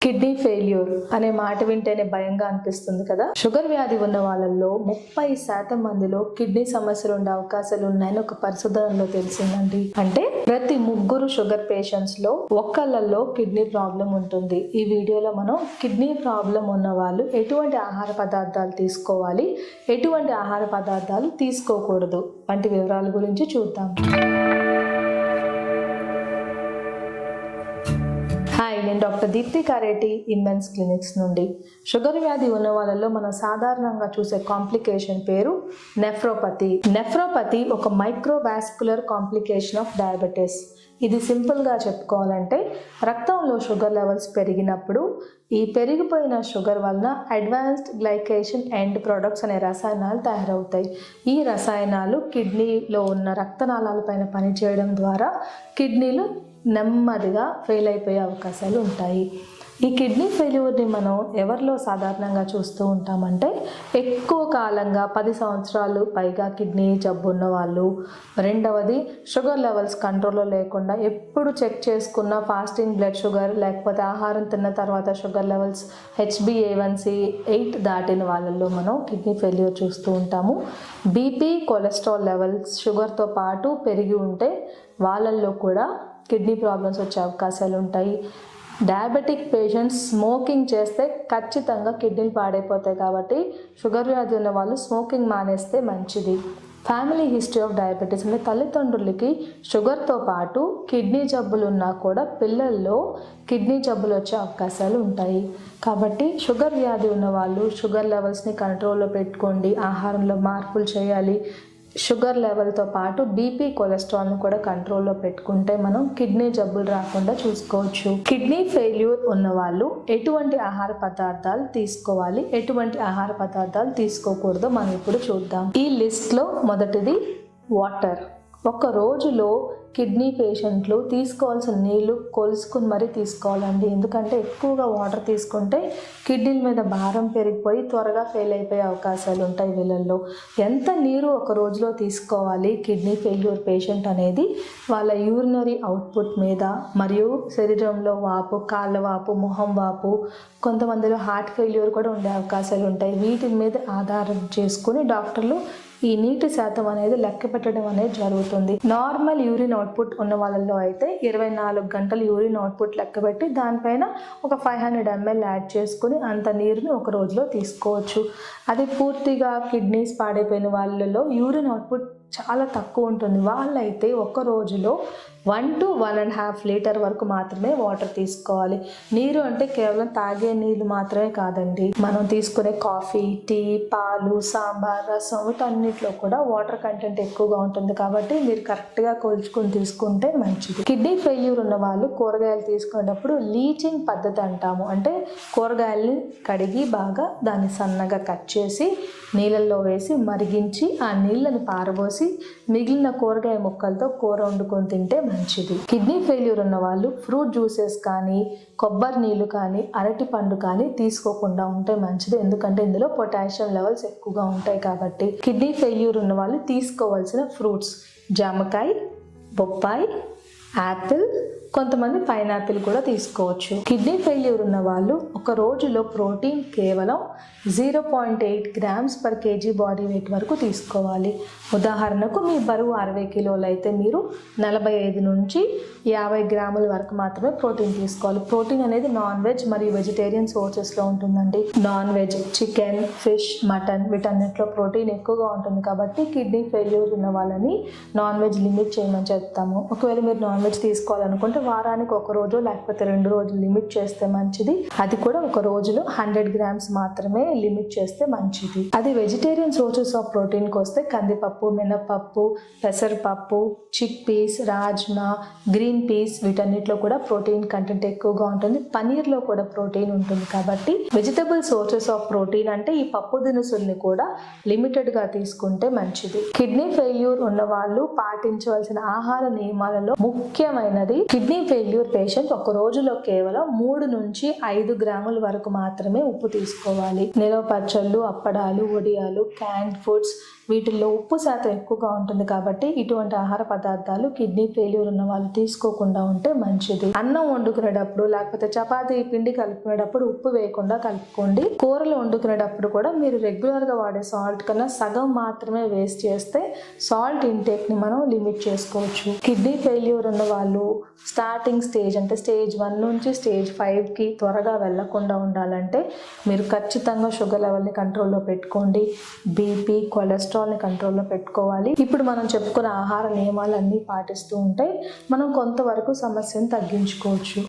Kidney failure అనే మాట వింటేనే భయంగా అనిపిస్తుంది కదా. షుగర్ వ్యాధి ఉన్న వాళ్ళల్లో 30% మందిలో కిడ్నీ సమస్యలు ఉండే అవకాశాలు ఉన్నాయని ఒక పరిశోధనలో తెలిసిందండి. అంటే ప్రతి 3 షుగర్ పేషెంట్స్ లో ఒక్కళ్ళల్లో కిడ్నీ ప్రాబ్లం ఉంటుంది. ఈ వీడియోలో మనం కిడ్నీ ప్రాబ్లం ఉన్న వాళ్ళు ఎటువంటి ఆహార పదార్థాలు తీసుకోవాలి, ఎటువంటి ఆహార పదార్థాలు తీసుకోకూడదు వంటి వివరాల గురించి చూద్దాం. హాయ్, నేను డాక్టర్ దీప్తి కారేటి, ఇమ్మెన్స్ క్లినిక్స్ నుండి. షుగర్ వ్యాధి ఉన్న వాళ్ళలో మనం సాధారణంగా చూసే కాంప్లికేషన్ పేరు నెఫ్రోపతి. నెఫ్రోపతి ఒక మైక్రోవాస్కులర్ కాంప్లికేషన్ ఆఫ్ డయాబెటీస్. ఇది సింపుల్గా చెప్పుకోవాలంటే రక్తంలో షుగర్ లెవెల్స్ పెరిగినప్పుడు ఈ పెరిగిపోయిన షుగర్ వలన అడ్వాన్స్డ్ గ్లైకేషన్ ఎండ్ ప్రొడక్ట్స్ అనే రసాయనాలు తయారవుతాయి. ఈ రసాయనాలు కిడ్నీలో ఉన్న రక్తనాళాల పైన పనిచేయడం ద్వారా కిడ్నీలు నెమ్మదిగా ఫెయిల్ అయిపోయే అవకాశాలు ఉంటాయి. ఈ కిడ్నీ ఫెయిల్యూర్ని మనం ఎవరిలో సాధారణంగా చూస్తూ ఉంటామంటే ఎక్కువ కాలంగా 10 సంవత్సరాలు పైగా కిడ్నీ జబ్బు ఉన్న వాళ్ళు, రెండవది షుగర్ లెవెల్స్ కంట్రోల్లో లేకుండా ఎప్పుడు చెక్ చేసుకున్న ఫాస్టింగ్ బ్లడ్ షుగర్, లేకపోతే ఆహారం తిన్న తర్వాత షుగర్ లెవెల్స్ HbA1c 8 దాటిన వాళ్ళల్లో మనం కిడ్నీ ఫెయిల్యూర్ చూస్తూ ఉంటాము. బీపీ, కొలెస్ట్రాల్ లెవెల్స్ షుగర్తో పాటు పెరిగి ఉంటే వాళ్ళల్లో కూడా కిడ్నీ ప్రాబ్లమ్స్ వచ్చే అవకాశాలు ఉంటాయి. డయాబెటిక్ పేషెంట్స్ స్మోకింగ్ చేస్తే ఖచ్చితంగా కిడ్నీలు పాడైపోతాయి. కాబట్టి షుగర్ వ్యాధి ఉన్న వాళ్ళు స్మోకింగ్ మానేస్తే మంచిది. ఫ్యామిలీ హిస్టరీ ఆఫ్ డయాబెటీస్ అంటే తల్లిదండ్రులకి షుగర్తో పాటు కిడ్నీ జబ్బులు ఉన్నా కూడా పిల్లల్లో కిడ్నీ జబ్బులు వచ్చే అవకాశాలు ఉంటాయి. కాబట్టి షుగర్ వ్యాధి ఉన్న వాళ్ళు షుగర్ లెవెల్స్ని కంట్రోల్లో పెట్టుకోండి, ఆహారంలో మార్పులు చేయాలి. షుగర్ లెవెల్తో పాటు బీపీ, కొలెస్ట్రాల్ని కూడా కంట్రోల్లో పెట్టుకుంటే మనం కిడ్నీ జబ్బులు రాకుండా చూసుకోవచ్చు. కిడ్నీ ఫెయిల్యూర్ ఉన్న వాళ్ళు ఎటువంటి ఆహార పదార్థాలు తీసుకోవాలి, ఎటువంటి ఆహార పదార్థాలు తీసుకోకూడదో మనం ఇప్పుడు చూద్దాం. ఈ లిస్ట్లో మొదటిది వాటర్. ఒక రోజులో కిడ్నీ పేషెంట్లు తీసుకోవాల్సిన నీళ్లు కొలుసుకుని మరీ తీసుకోవాలండి. ఎందుకంటే ఎక్కువగా వాటర్ తీసుకుంటే కిడ్నీల మీద భారం పెరిగిపోయి త్వరగా ఫెయిల్ అయిపోయే అవకాశాలు ఉంటాయి వీళ్ళల్లో. ఎంత నీరు ఒక రోజులో తీసుకోవాలి కిడ్నీ ఫెయిల్యూర్ పేషెంట్ అనేది వాళ్ళ యూరినరీ అవుట్పుట్ మీద, మరియు శరీరంలో వాపు, కాళ్ళ వాపు, మొహం వాపు, కొంతమందిలో హార్ట్ ఫెయిల్యూర్ కూడా ఉండే అవకాశాలు ఉంటాయి. వీటి మీద ఆధారం చేసుకుని డాక్టర్లు ఈ నీటి శాతం అనేది లెక్క పెట్టడం అనేది జరుగుతుంది. నార్మల్ యూరిన్ అవుట్పుట్ ఉన్న వాళ్ళల్లో అయితే 24 గంటలు యూరిన్ అవుట్పుట్ లెక్క పెట్టి దానిపైన ఒక 500 ml యాడ్ చేసుకుని అంత నీరుని ఒక రోజులో తీసుకోవచ్చు. అది పూర్తిగా కిడ్నీస్ పాడైపోయిన వాళ్ళలో యూరిన్ అవుట్పుట్ చాలా తక్కువ ఉంటుంది. వాళ్ళైతే ఒక రోజులో 1 to 1.5 లీటర్ వరకు మాత్రమే వాటర్ తీసుకోవాలి. నీరు అంటే కేవలం తాగే నీళ్ళు మాత్రమే కాదండి, మనం తీసుకునే కాఫీ, టీ, పాలు, సాంబార్, రసం వీటన్నిటిలో కూడా వాటర్ కంటెంట్ ఎక్కువగా ఉంటుంది. కాబట్టి మీరు కరెక్ట్గా కొలుచుకొని తీసుకుంటే మంచిది. కిడ్నీ ఫెయిల్యూర్ ఉన్న వాళ్ళు కూరగాయలు తీసుకునేటప్పుడు లీచింగ్ పద్ధతి అంటాము. అంటే కూరగాయల్ని కడిగి బాగా దాన్ని సన్నగా కట్ చేసి నీళ్ళల్లో వేసి మరిగించి ఆ నీళ్ళని పారబోసి మిగిలిన కూరగాయ ముక్కలతో కూర వండుకొని తింటే మంచిది. కిడ్నీ ఫెయిల్యూర్ ఉన్న వాళ్ళు ఫ్రూట్ జ్యూసెస్ కానీ, కొబ్బరి నీళ్ళు కానీ, అరటి పండు కానీ తీసుకోకుండా ఉంటే మంచిది. ఎందుకంటే ఇందులో పొటాషియం లెవెల్స్ ఎక్కువగా ఉంటాయి. కాబట్టి కిడ్నీ ఫెయిల్యూర్ ఉన్న వాళ్ళు తీసుకోవాల్సిన ఫ్రూట్స్ జామకాయ, బొప్పాయి, యాపిల్, కొంతమంది పైనాపిల్ కూడా తీసుకోవచ్చు. కిడ్నీ ఫెయిల్యూర్ ఉన్న వాళ్ళు ఒక రోజులో ప్రోటీన్ కేవలం 0.8 grams per kg body weight వరకు తీసుకోవాలి. ఉదాహరణకు మీ బరువు 60 కిలోలు అయితే మీరు 45 నుంచి 50 గ్రాముల వరకు మాత్రమే ప్రోటీన్ తీసుకోవాలి. ప్రోటీన్ అనేది నాన్ వెజ్ మరియు వెజిటేరియన్ సోర్సెస్లో ఉంటుందండి. Non veg, chicken, fish, mutton వీటన్నిటిలో ప్రోటీన్ ఎక్కువగా ఉంటుంది. కాబట్టి కిడ్నీ ఫెయిల్యూర్ ఉన్న వాళ్ళని నాన్ వెజ్ లిమిట్ చేయమని చెప్తాము. ఒకవేళ మీరు నాన్ వెజ్ తీసుకోవాలనుకుంటే వారానికి ఒక రోజు లేకపోతే 2 రోజులు లిమిట్ చేస్తే మంచిది. అది కూడా ఒక రోజులో 100 grams మాత్రమే లిమిట్ చేస్తే మంచిది. అది వెజిటేరియన్ సోర్సెస్ ఆఫ్ ప్రోటీన్కి వస్తే కందిపప్పు, మినపప్పు, పెసరపప్పు, chickpeas, rajma, green peas వీటన్నిటిలో కూడా ప్రోటీన్ కంటెంట్ ఎక్కువగా ఉంటుంది. పనీర్లో కూడా ప్రోటీన్ ఉంటుంది. కాబట్టి వెజిటబుల్ సోర్సెస్ ఆఫ్ ప్రోటీన్ అంటే ఈ పప్పు దినుసుల్ని కూడా లిమిటెడ్గా తీసుకుంటే మంచిది. కిడ్నీ ఫెయిల్యూర్ ఉన్న వాళ్ళు పాటించవలసిన ఆహార నియమాలలో ముఖ్యమైనది కిడ్నీ ఫెయిల్యూర్ పేషెంట్ ఒక రోజులో కేవలం 3 నుంచి 5 గ్రాముల వరకు మాత్రమే ఉప్పు తీసుకోవాలి. నిలవ పచ్చళ్ళు, అప్పడాలు, వడియాలు, క్యాన్డ్ ఫుడ్స్ వీటిల్లో ఉప్పు శాతం ఎక్కువగా ఉంటుంది కాబట్టి ఇటువంటి ఆహార పదార్థాలు కిడ్నీ ఫెయిల్యూర్ ఉన్న వాళ్ళు తీసుకోకుండా ఉంటే మంచిది. అన్నం వండుకునేటప్పుడు లేకపోతే చపాతీ పిండి కలుపుకునేటప్పుడు ఉప్పు వేయకుండా కలుపుకోండి. కూరలు వండుకునేటప్పుడు కూడా మీరు రెగ్యులర్గా వాడే సాల్ట్ కన్నా సగం మాత్రమే వేస్ట్ చేస్తే సాల్ట్ ఇంటేక్ని మనం లిమిట్ చేసుకోవచ్చు. కిడ్నీ ఫెయిల్యూర్ ఉన్న వాళ్ళు స్టార్టింగ్ స్టేజ్ అంటే స్టేజ్ 1 నుంచి స్టేజ్ 5కి త్వరగా వెళ్లకుండా ఉండాలంటే మీరు ఖచ్చితంగా షుగర్ లెవెల్ని కంట్రోల్లో పెట్టుకోండి. బీపీ, కొలెస్ట్రాల్ని కంట్రోల్లో పెట్టుకోవాలి. ఇప్పుడు మనం చెప్పుకున్న ఆహార నియమాలన్నీ పాటిస్తూ ఉంటే మనం కొంతవరకు సమస్యను తగ్గించుకోవచ్చు.